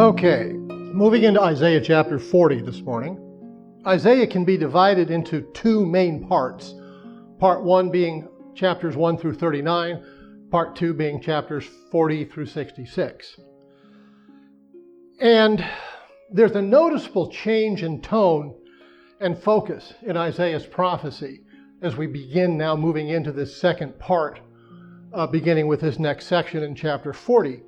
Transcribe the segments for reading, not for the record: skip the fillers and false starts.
Okay, moving into Isaiah chapter 40 this morning. Isaiah can be divided into two main parts. Part 1 being chapters 1 through 39, part 2 being chapters 40 through 66. And there's a noticeable change in tone and focus in Isaiah's prophecy as we begin now moving into this second part, beginning with this next section in chapter 40.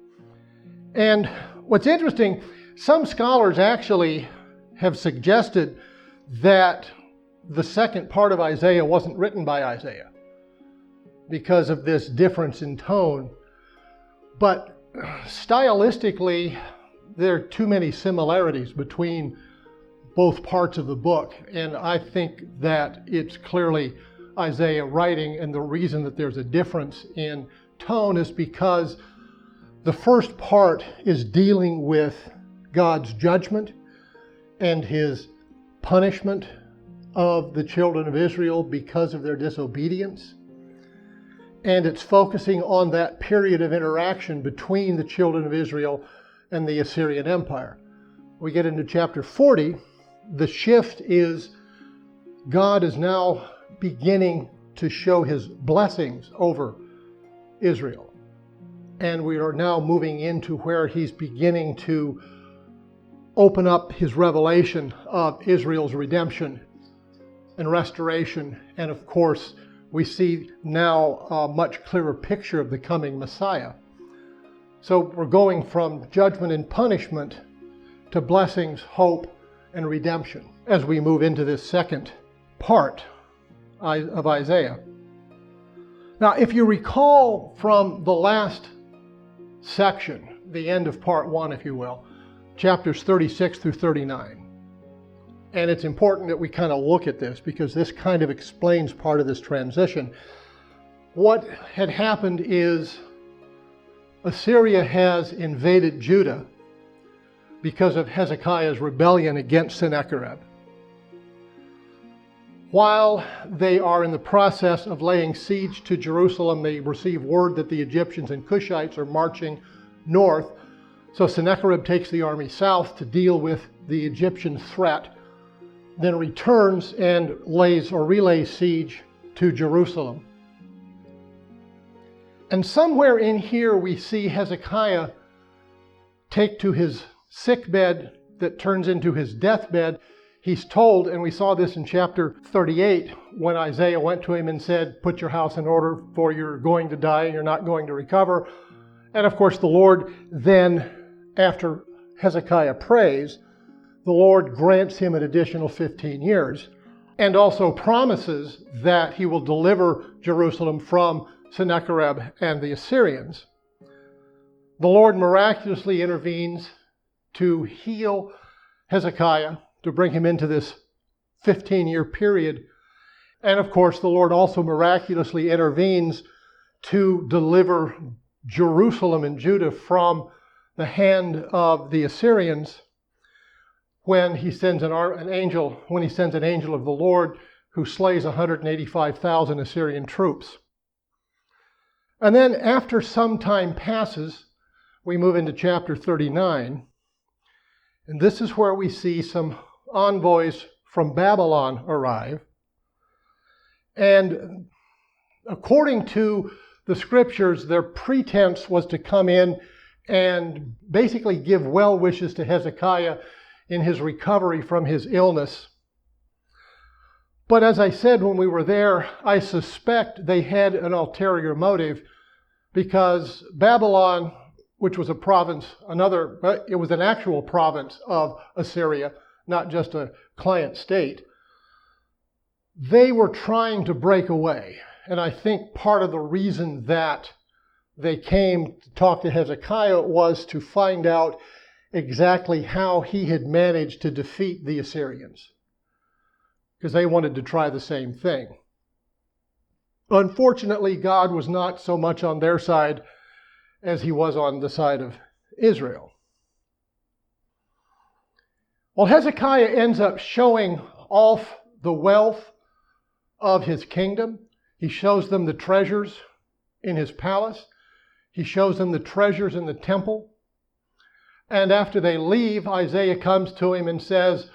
And what's interesting, some scholars actually have suggested that the second part of Isaiah wasn't written by Isaiah because of this difference in tone. But stylistically, there are too many similarities between both parts of the book, and I think that it's clearly Isaiah writing, and the reason that there's a difference in tone is because the first part is dealing with God's judgment and his punishment of the children of Israel because of their disobedience. And it's focusing on that period of interaction between the children of Israel and the Assyrian Empire. We get into chapter 40, the shift is God is now beginning to show his blessings over Israel. And we are now moving into where he's beginning to open up his revelation of Israel's redemption and restoration. And of course, we see now a much clearer picture of the coming Messiah. So we're going from judgment and punishment to blessings, hope, and redemption as we move into this second part of Isaiah. Now, if you recall from the last section, the end of part 1, if you will, chapters 36 through 39. And it's important that we kind of look at this because this kind of explains part of this transition. What had happened is Assyria has invaded Judah because of Hezekiah's rebellion against Sennacherib. While they are in the process of laying siege to Jerusalem, they receive word that the Egyptians and Cushites are marching north. So Sennacherib takes the army south to deal with the Egyptian threat, then returns and relays siege to Jerusalem. And somewhere in here we see Hezekiah take to his sickbed that turns into his deathbed. He's told, and we saw this in chapter 38, when Isaiah went to him and said, put your house in order, for you're going to die and you're not going to recover. And of course the Lord then, after Hezekiah prays, the Lord grants him an additional 15 years and also promises that he will deliver Jerusalem from Sennacherib and the Assyrians. The Lord miraculously intervenes to heal Hezekiah, to bring him into this 15-year period. And of course, the Lord also miraculously intervenes to deliver Jerusalem and Judah from the hand of the Assyrians when he sends an angel of the Lord who slays 185,000 Assyrian troops. And then after some time passes, we move into chapter 39. And this is where we see some envoys from Babylon arrive. And according to the scriptures, their pretense was to come in and basically give well wishes to Hezekiah in his recovery from his illness. But as I said when we were there, I suspect they had an ulterior motive because Babylon, which was a province, it was an actual province of Assyria, not just a client state. They were trying to break away. And I think part of the reason that they came to talk to Hezekiah was to find out exactly how he had managed to defeat the Assyrians, because they wanted to try the same thing. Unfortunately, God was not so much on their side as he was on the side of Israel. Well, Hezekiah ends up showing off the wealth of his kingdom. He shows them the treasures in his palace. He shows them the treasures in the temple. And after they leave, Isaiah comes to him and says,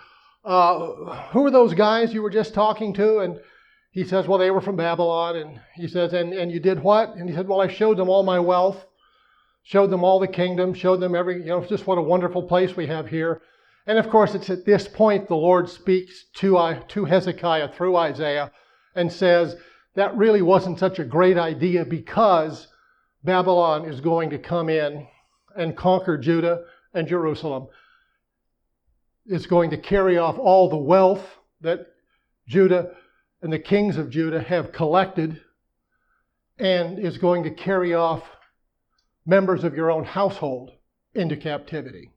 who are those guys you were just talking to? And he says, well, they were from Babylon. And he says, and you did what? And he said, well, I showed them all my wealth, showed them all the kingdom, showed them just what a wonderful place we have here. And of course, it's at this point the Lord speaks to Hezekiah through Isaiah and says, that really wasn't such a great idea because Babylon is going to come in and conquer Judah and Jerusalem. It's going to carry off all the wealth that Judah and the kings of Judah have collected, and is going to carry off members of your own household into captivity.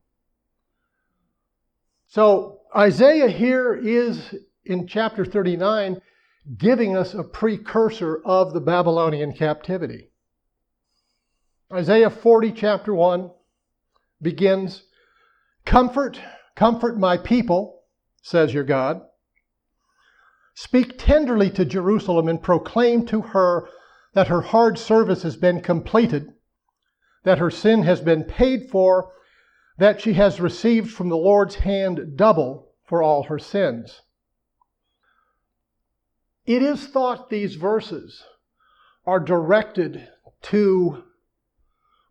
So Isaiah here is, in chapter 39, giving us a precursor of the Babylonian captivity. Isaiah 40, chapter 1, begins, Comfort, comfort my people, says your God. Speak tenderly to Jerusalem and proclaim to her that her hard service has been completed, that her sin has been paid for, that she has received from the Lord's hand double for all her sins. It is thought these verses are directed to,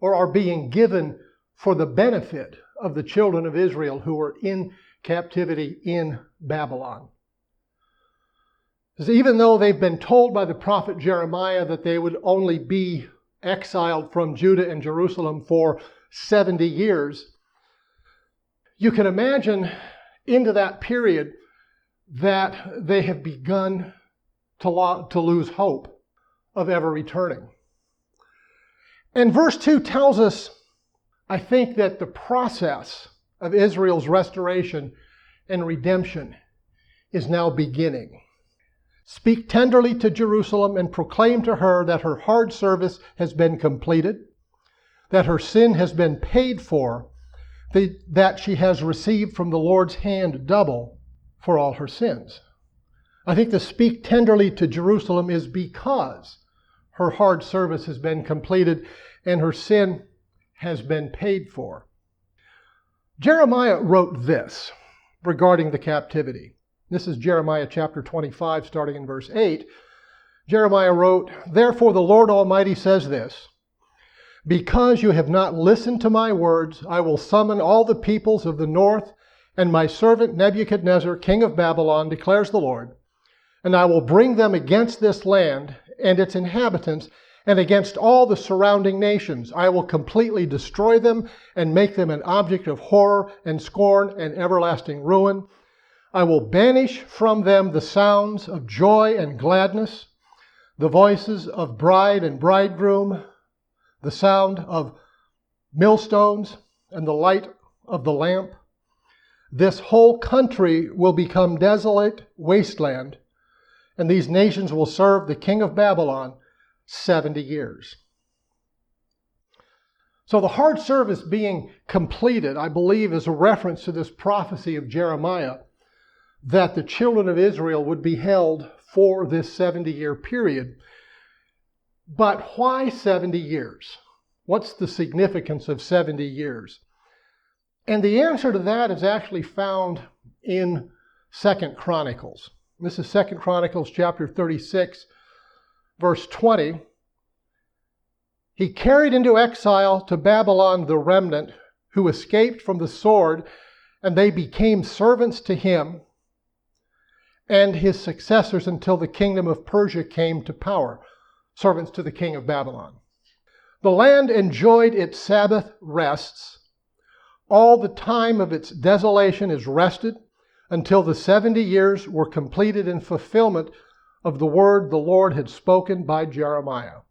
or are being given for the benefit of the children of Israel who were in captivity in Babylon. Because even though they've been told by the prophet Jeremiah that they would only be exiled from Judah and Jerusalem for 70 years, you can imagine into that period that they have begun to lose hope of ever returning. And verse 2 tells us, I think, that the process of Israel's restoration and redemption is now beginning. Speak tenderly to Jerusalem and proclaim to her that her hard service has been completed, that her sin has been paid for, that she has received from the Lord's hand double for all her sins. I think the speak tenderly to Jerusalem is because her hard service has been completed and her sin has been paid for. Jeremiah wrote this regarding the captivity. This is Jeremiah chapter 25, starting in verse 8. Jeremiah wrote, Therefore the Lord Almighty says this, Because you have not listened to my words, I will summon all the peoples of the north, and my servant Nebuchadnezzar, king of Babylon, declares the Lord, and I will bring them against this land and its inhabitants, and against all the surrounding nations. I will completely destroy them and make them an object of horror and scorn and everlasting ruin. I will banish from them the sounds of joy and gladness, the voices of bride and bridegroom, the sound of millstones and the light of the lamp. This whole country will become desolate wasteland, and these nations will serve the king of Babylon 70 years. So the hard service being completed, I believe, is a reference to this prophecy of Jeremiah that the children of Israel would be held for this 70-year period. But why 70 years? What's the significance of 70 years? And the answer to that is actually found in 2 Chronicles. This is 2 Chronicles chapter 36, verse 20. He carried into exile to Babylon the remnant who escaped from the sword, and they became servants to him and his successors until the kingdom of Persia came to power, servants to the king of Babylon. The land enjoyed its Sabbath rests. All the time of its desolation is rested until the 70 years were completed in fulfillment of the word the Lord had spoken by Jeremiah.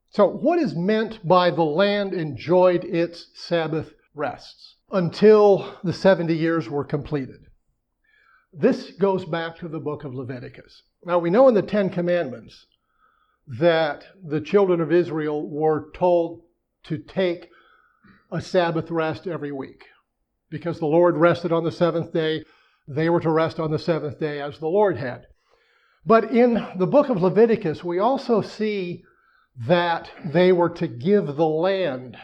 So what is meant by the land enjoyed its Sabbath rests until the 70 years were completed? This goes back to the book of Leviticus. Now we know in the Ten Commandments that the children of Israel were told to take a Sabbath rest every week. Because the Lord rested on the seventh day, they were to rest on the seventh day as the Lord had. But in the book of Leviticus, we also see that they were to give the land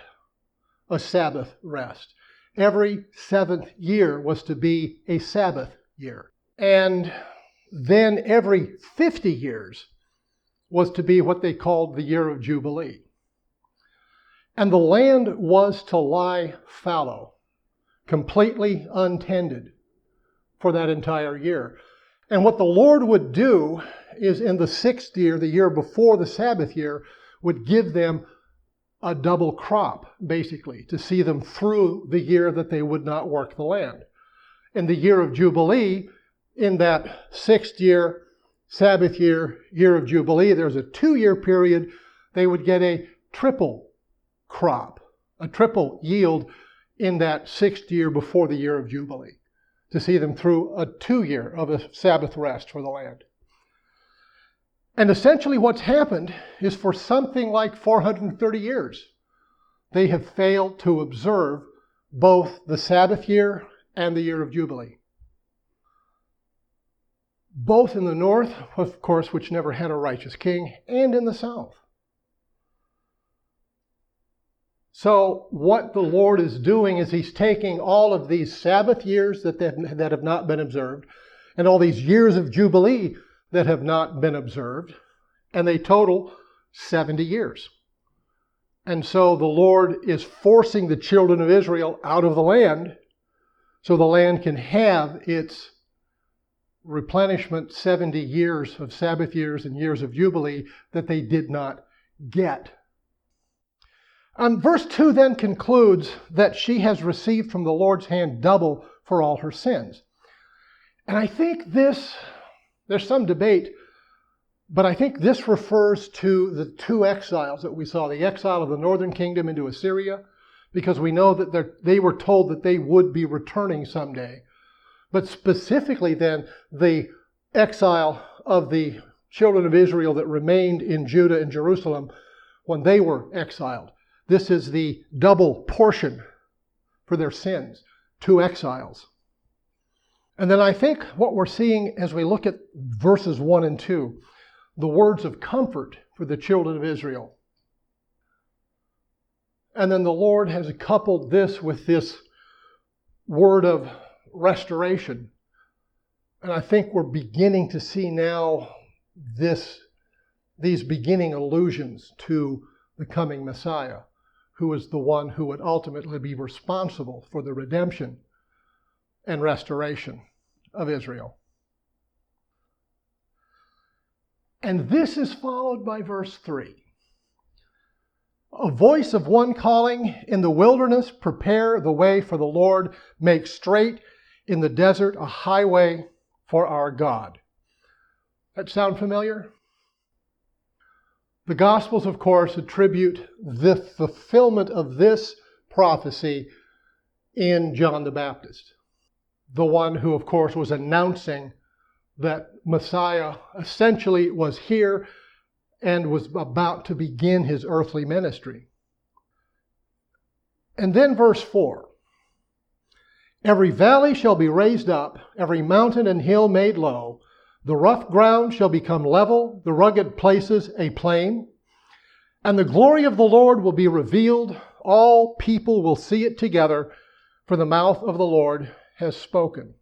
a Sabbath rest. Every 7th year was to be a Sabbath year. And then every 50 years was to be what they called the year of Jubilee. And the land was to lie fallow, completely untended for that entire year. And what the Lord would do is in the 6th year, the year before the Sabbath year, would give them a double crop, basically, to see them through the year that they would not work the land. In the year of Jubilee, in that 6th year, Sabbath year, year of Jubilee, there's a 2-year period, they would get a triple crop, a triple yield in that 6th year before the year of Jubilee, to see them through a 2-year of a Sabbath rest for the land. And essentially what's happened is for something like 430 years, they have failed to observe both the Sabbath year and the year of Jubilee. Both in the north, of course, which never had a righteous king, and in the south. So what the Lord is doing is he's taking all of these Sabbath years that have not been observed, and all these years of Jubilee that have not been observed, and they total 70 years. And so the Lord is forcing the children of Israel out of the land so the land can have its replenishment 70 years of Sabbath years and years of Jubilee that they did not get. Verse 2 then concludes that she has received from the Lord's hand double for all her sins. And I think there's some debate, but I think this refers to the 2 exiles that we saw, the exile of the northern kingdom into Assyria, because we know that they were told that they would be returning someday. But specifically then, the exile of the children of Israel that remained in Judah and Jerusalem when they were exiled. This is the double portion for their sins, 2 exiles. And then I think what we're seeing as we look at verses 1 and 2, the words of comfort for the children of Israel. And then the Lord has coupled this with this word of restoration. And I think we're beginning to see now these beginning allusions to the coming Messiah, who is the one who would ultimately be responsible for the redemption and restoration of Israel. And this is followed by verse 3. A voice of one calling, in the wilderness, prepare the way for the Lord, make straight in the desert a highway for our God. That sound familiar? The Gospels, of course, attribute the fulfillment of this prophecy in John the Baptist, the one who, of course, was announcing that Messiah essentially was here and was about to begin his earthly ministry. And then verse 4. Every valley shall be raised up, every mountain and hill made low. The rough ground shall become level, the rugged places a plain. And the glory of the Lord will be revealed. All people will see it together, for the mouth of the Lord has spoken.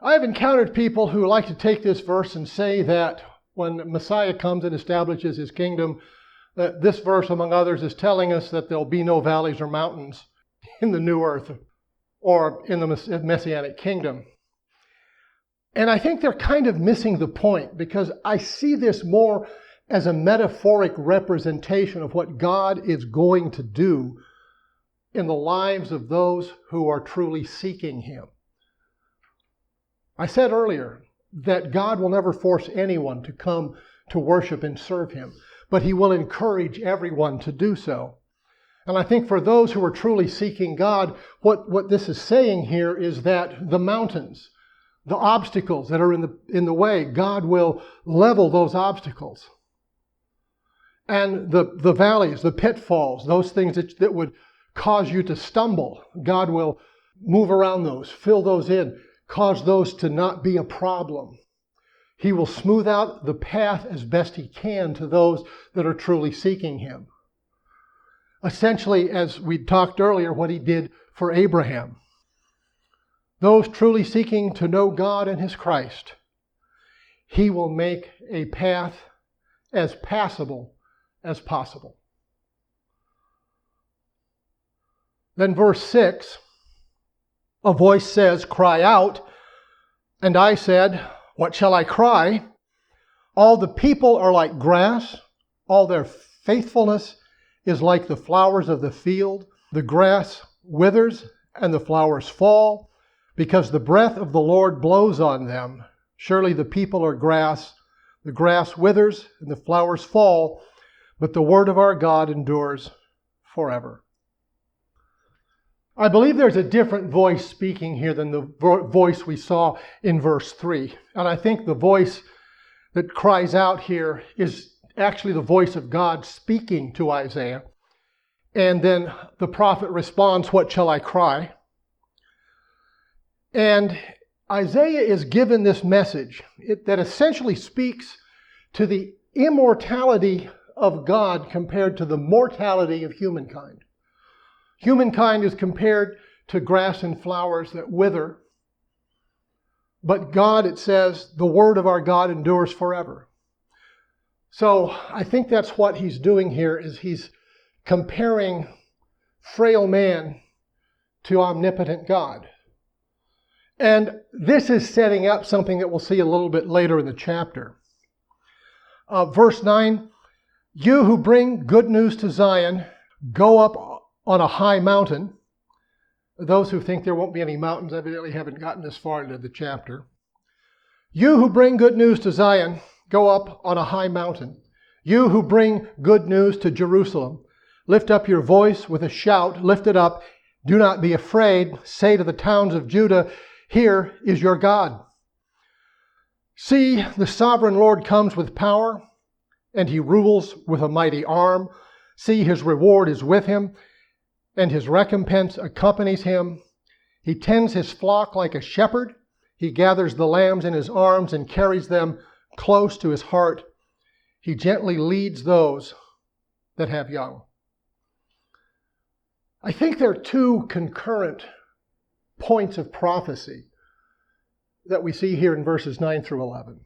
I've encountered people who like to take this verse and say that when Messiah comes and establishes his kingdom, that this verse, among others, is telling us that there'll be no valleys or mountains in the new earth or in the Messianic kingdom. And I think they're kind of missing the point, because I see this more as a metaphoric representation of what God is going to do in the lives of those who are truly seeking him. I said earlier that God will never force anyone to come to worship and serve him, but he will encourage everyone to do so. And I think for those who are truly seeking God, what this is saying here is that the mountains, the obstacles that are in the way, God will level those obstacles. And the valleys, the pitfalls, those things that would cause you to stumble, God will move around those, fill those in, cause those to not be a problem. He will smooth out the path as best he can to those that are truly seeking him. essentially, as we talked earlier, what he did for Abraham. Those truly seeking to know God and his Christ, he will make a path as passable as possible. Then verse 6, a voice says, "Cry out." And I said, "What shall I cry? All the people are like grass. All their faithfulness is like the flowers of the field. The grass withers and the flowers fall, because the breath of the Lord blows on them. Surely the people are grass. The grass withers and the flowers fall, but the word of our God endures forever." I believe there's a different voice speaking here than the voice we saw in verse 3. And I think the voice that cries out here is actually the voice of God speaking to Isaiah. And then the prophet responds, "What shall I cry?" And Isaiah is given this message that essentially speaks to the immortality of God compared to the mortality of humankind. Humankind is compared to grass and flowers that wither. But God, it says, the word of our God endures forever. So I think that's what he's doing here, is he's comparing frail man to omnipotent God. And this is setting up something that we'll see a little bit later in the chapter. Verse 9, "You who bring good news to Zion, go up on a high mountain." Those who think there won't be any mountains evidently haven't gotten this far into the chapter. "You who bring good news to Zion, go up on a high mountain. You who bring good news to Jerusalem, lift up your voice with a shout, lift it up. Do not be afraid. Say to the towns of Judah, here is your God. See, the sovereign Lord comes with power, and he rules with a mighty arm. See, his reward is with him, and his recompense accompanies him. He tends his flock like a shepherd. He gathers the lambs in his arms and carries them close to his heart. He gently leads those that have young." I think there are two concurrent points of prophecy that we see here in verses 9 through 11.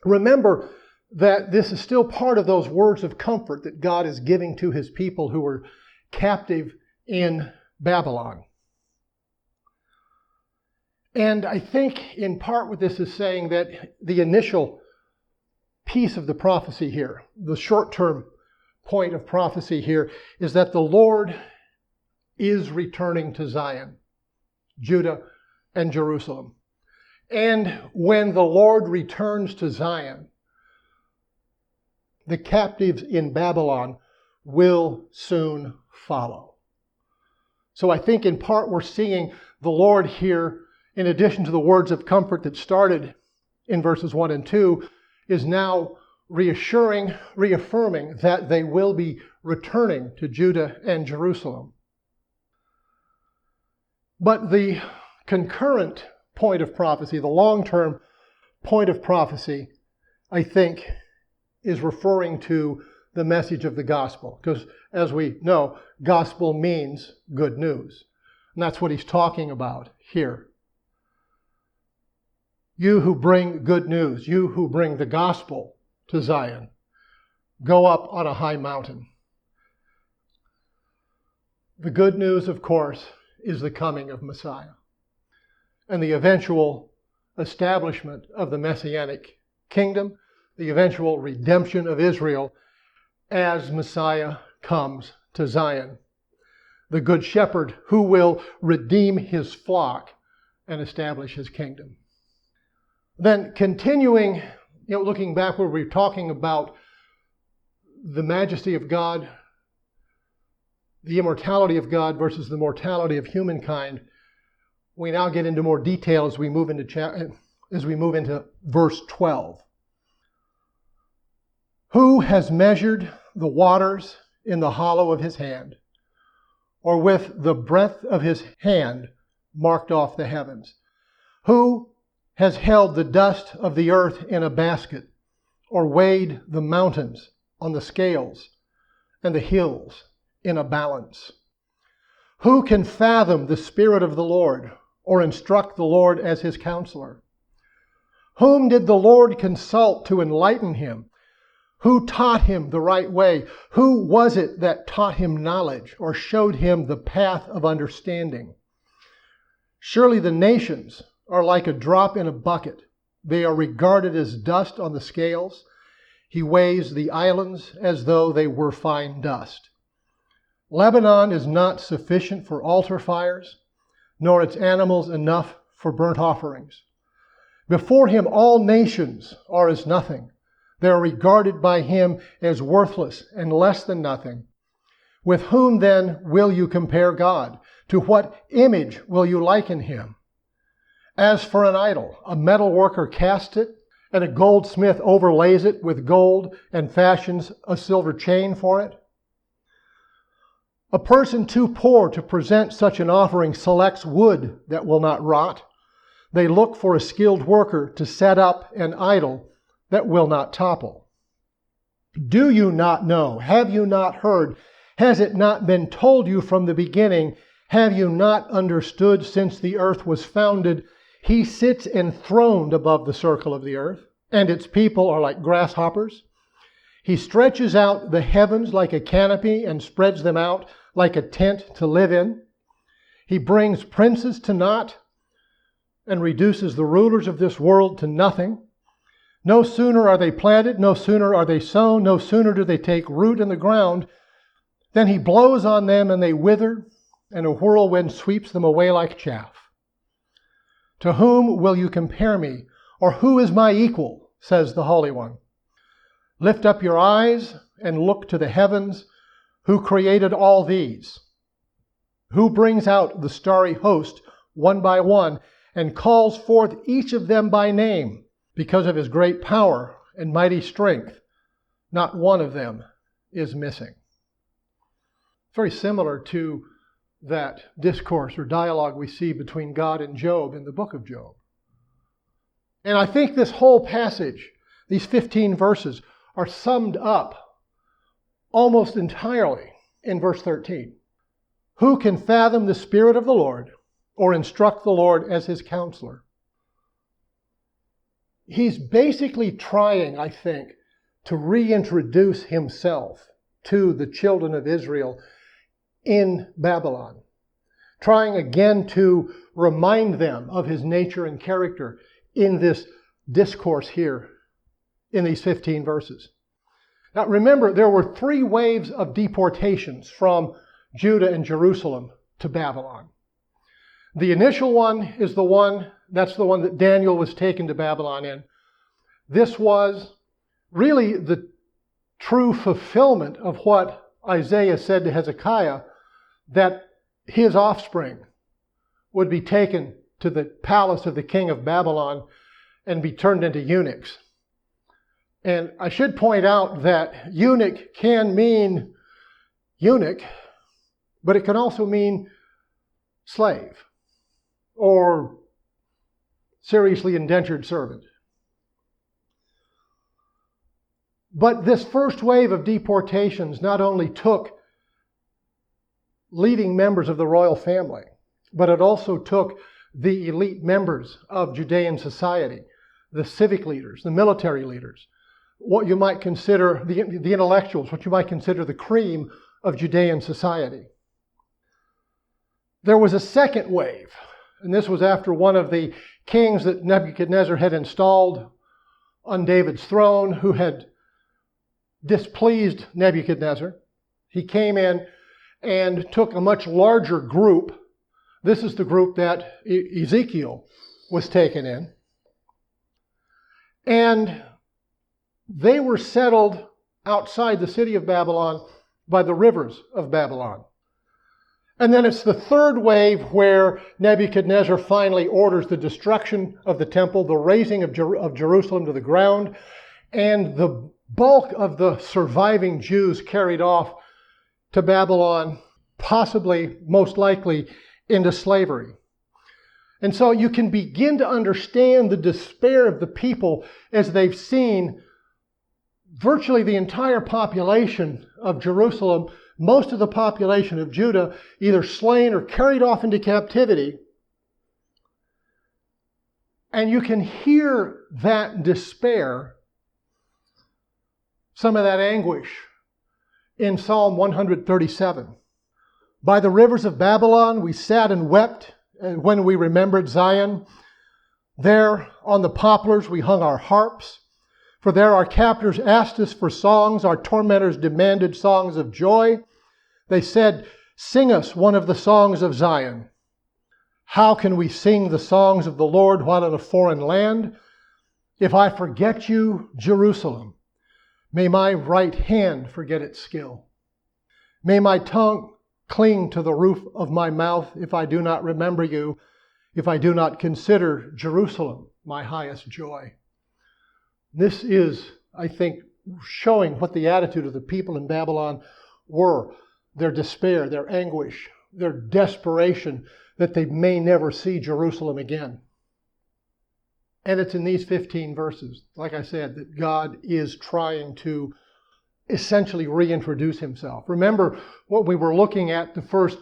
Remember that this is still part of those words of comfort that God is giving to his people who were captive in Babylon. And I think in part what this is saying, that the initial piece of the prophecy here, the short-term point of prophecy here, is that the Lord is returning to Zion, Judah, and Jerusalem. And when the Lord returns to Zion, the captives in Babylon will soon follow. So I think in part we're seeing the Lord here, in addition to the words of comfort that started in verses 1 and 2, is now reassuring, reaffirming that they will be returning to Judah and Jerusalem. But the concurrent point of prophecy, the long-term point of prophecy, I think, is referring to the message of the gospel. Because as we know, gospel means good news. And that's what he's talking about here. You who bring good news, you who bring the gospel to Zion, go up on a high mountain. The good news, of course, is the coming of Messiah and the eventual establishment of the Messianic kingdom, the eventual redemption of Israel as Messiah comes to Zion. The good shepherd who will redeem his flock and establish his kingdom. Then continuing, looking back where we're talking about the majesty of God, the immortality of God versus the mortality of humankind, we now get into more detail as we move into verse 12. Who has measured the waters in the hollow of his hand, or with the breadth of his hand marked off the heavens? Who has held the dust of the earth in a basket, or weighed the mountains on the scales and the hills in a balance? Who can fathom the Spirit of the Lord or instruct the Lord as his counselor? Whom did the Lord consult to enlighten him? Who taught him the right way? Who was it that taught him knowledge or showed him the path of understanding? Surely the nations are like a drop in a bucket. They are regarded as dust on the scales. He weighs the islands as though they were fine dust. Lebanon is not sufficient for altar fires, nor its animals enough for burnt offerings. Before him all nations are as nothing. They are regarded by him as worthless and less than nothing. With whom then will you compare God? To what image will you liken him? As for an idol, a metal worker casts it, and a goldsmith overlays it with gold and fashions a silver chain for it. A person too poor to present such an offering selects wood that will not rot. They look for a skilled worker to set up an idol that will not topple. Do you not know? Have you not heard? Has it not been told you from the beginning? Have you not understood since the earth was founded? He sits enthroned above the circle of the earth, and its people are like grasshoppers. He stretches out the heavens like a canopy and spreads them out like a tent to live in. He brings princes to naught and reduces the rulers of this world to nothing. No sooner are they planted, no sooner are they sown, no sooner do they take root in the ground, than he blows on them and they wither, and a whirlwind sweeps them away like chaff. To whom will you compare me, or who is my equal, says the Holy One. Lift up your eyes and look to the heavens, who created all these, who brings out the starry host one by one, and calls forth each of them by name. Because of his great power and mighty strength, not one of them is missing. Very similar to that discourse or dialogue we see between God and Job in the book of Job. And I think this whole passage, these 15 verses, are summed up almost entirely in verse 13. Who can fathom the Spirit of the Lord or instruct the Lord as his counselor? He's basically trying, I think, to reintroduce himself to the children of Israel in Babylon. Trying again to remind them of his nature and character in this discourse here in these 15 verses. Now remember, there were 3 waves of deportations from Judah and Jerusalem to Babylon. The initial one is the one that Daniel was taken to Babylon in. This was really the true fulfillment of what Isaiah said to Hezekiah, that his offspring would be taken to the palace of the king of Babylon and be turned into eunuchs. And I should point out that eunuch can mean eunuch, but it can also mean slave or seriously indentured servant. But this first wave of deportations not only took leading members of the royal family, but it also took the elite members of Judean society, the civic leaders, the military leaders, what you might consider the intellectuals, what you might consider the cream of Judean society. There was a second wave, and this was after one of the kings that Nebuchadnezzar had installed on David's throne, who had displeased Nebuchadnezzar. He came in and took a much larger group. This is the group that Ezekiel was taken in. And they were settled outside the city of Babylon by the rivers of Babylon. And then it's the third wave where Nebuchadnezzar finally orders the destruction of the temple, the razing of Jerusalem to the ground, and the bulk of the surviving Jews carried off to Babylon, possibly, most likely, into slavery. And so you can begin to understand the despair of the people as they've seen virtually the entire population of Jerusalem, most of the population of Judah, either slain or carried off into captivity. And you can hear that despair, some of that anguish, in Psalm 137. By the rivers of Babylon we sat and wept when we remembered Zion. There on the poplars we hung our harps. For there our captors asked us for songs, our tormentors demanded songs of joy. They said, "Sing us one of the songs of Zion." How can we sing the songs of the Lord while in a foreign land? If I forget you, Jerusalem, may my right hand forget its skill. May my tongue cling to the roof of my mouth if I do not remember you, if I do not consider Jerusalem my highest joy. This is, I think, showing what the attitude of the people in Babylon were. Their despair, their anguish, their desperation that they may never see Jerusalem again. And it's in these 15 verses, like I said, that God is trying to essentially reintroduce himself. Remember what we were looking at the first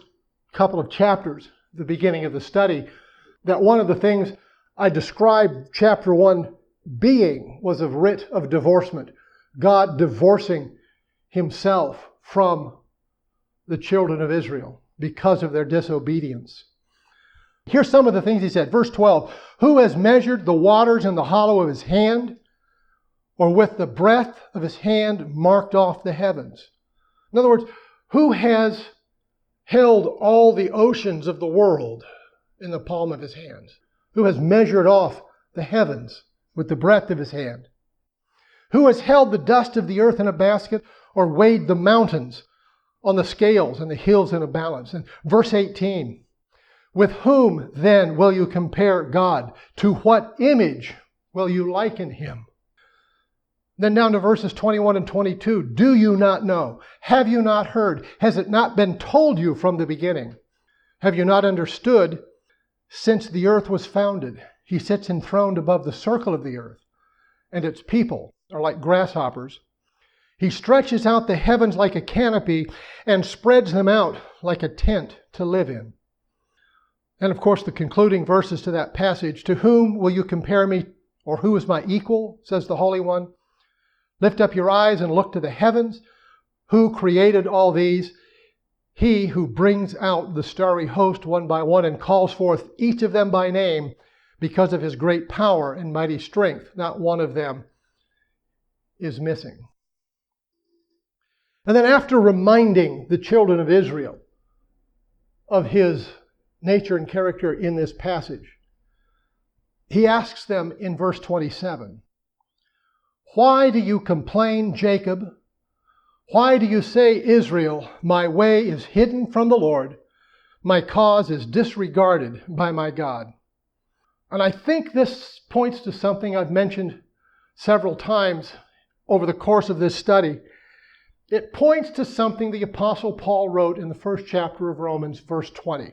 couple of chapters, the beginning of the study, that one of the things I described chapter 1 being was a writ of divorcement. God divorcing himself from the children of Israel because of their disobedience. Here's some of the things he said. Verse 12, who has measured the waters in the hollow of his hand, or with the breadth of his hand marked off the heavens? In other words, who has held all the oceans of the world in the palm of his hand? Who has measured off the heavens with the breadth of his hand? Who has held the dust of the earth in a basket, or weighed the mountains on the scales and the hills in a balance? And verse 18, with whom then will you compare God? To what image will you liken him? Then down to verses 21 and 22. Do you not know? Have you not heard? Has it not been told you from the beginning? Have you not understood since the earth was founded? He sits enthroned above the circle of the earth, and its people are like grasshoppers. He stretches out the heavens like a canopy and spreads them out like a tent to live in. And of course, the concluding verses to that passage, to whom will you compare me, or who is my equal, says the Holy One? Lift up your eyes and look to the heavens. Who created all these? He who brings out the starry host one by one and calls forth each of them by name because of his great power and mighty strength. Not one of them is missing. And then after reminding the children of Israel of his nature and character in this passage, he asks them in verse 27, why do you complain, Jacob? Why do you say, Israel, my way is hidden from the Lord, my cause is disregarded by my God? And I think this points to something I've mentioned several times over the course of this study. It points to something the Apostle Paul wrote in the first chapter of Romans, verse 20.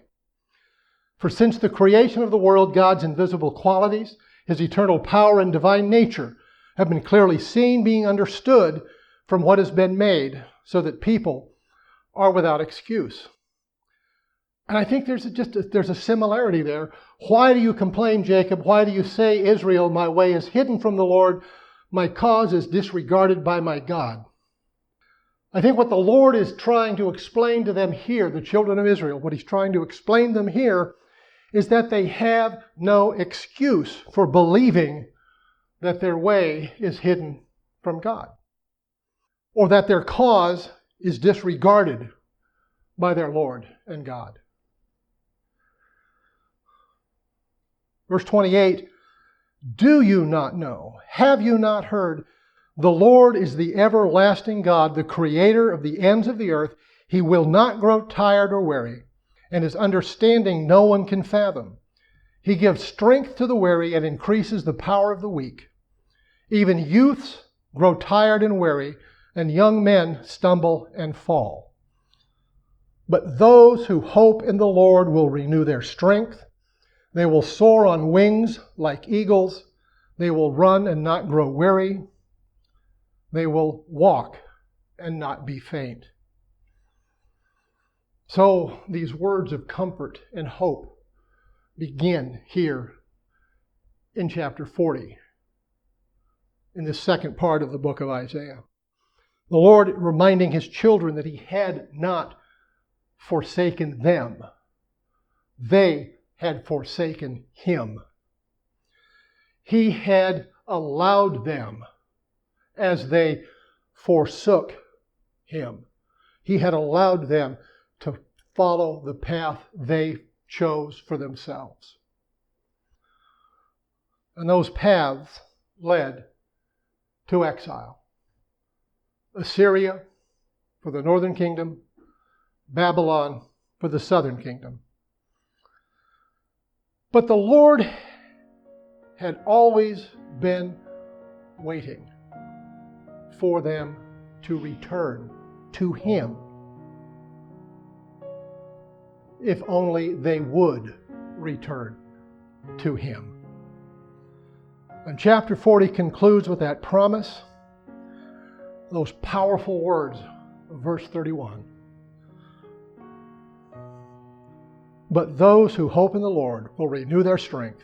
For since the creation of the world, God's invisible qualities, his eternal power and divine nature have been clearly seen, being understood from what has been made, so that people are without excuse. And I think there's a similarity there. Why do you complain, Jacob? Why do you say, Israel, my way is hidden from the Lord, my cause is disregarded by my God? I think what the Lord is trying to explain to them here, the children of Israel, what he's trying to explain to them here is that they have no excuse for believing that their way is hidden from God, or that their cause is disregarded by their Lord and God. Verse 28, do you not know? Have you not heard? The Lord is the everlasting God, the creator of the ends of the earth. He will not grow tired or weary, and his understanding no one can fathom. He gives strength to the weary and increases the power of the weak. Even youths grow tired and weary, and young men stumble and fall. But those who hope in the Lord will renew their strength. They will soar on wings like eagles. They will run and not grow weary. They will walk and not be faint. So these words of comfort and hope begin here in chapter 40, in the second part of the book of Isaiah. The Lord reminding his children that he had not forsaken them. They had forsaken him. He had allowed them as they forsook him. He had allowed them to follow the path they chose for themselves. And those paths led to exile. Assyria for the northern kingdom, Babylon for the southern kingdom. But the Lord had always been waiting for them to return to him, if only they would return to him. And chapter 40 concludes with that promise, those powerful words of verse 31. But those who hope in the Lord will renew their strength.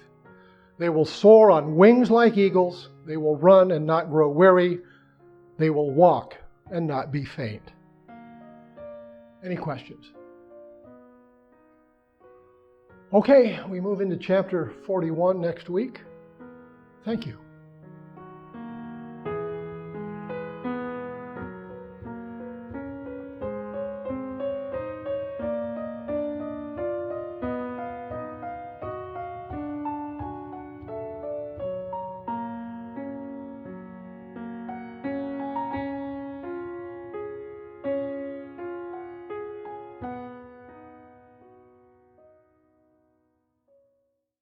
They will soar on wings like eagles. They will run and not grow weary. They will walk and not be faint. Any questions? Okay, we move into chapter 41 next week. Thank you.